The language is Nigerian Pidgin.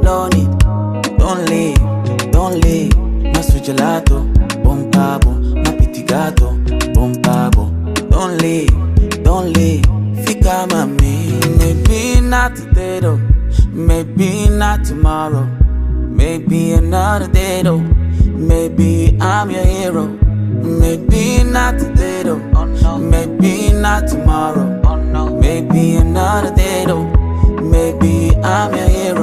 lonely. Don't leave, don't leave. My sweet gelato, bon pabo, my pity gato, bon pabo. Don't leave, don't leave. Fika mami, maybe not today though, maybe not tomorrow, maybe another day though. Maybe I'm your hero. Maybe not today though, maybe not tomorrow, maybe another day though. Maybe I'm your hero.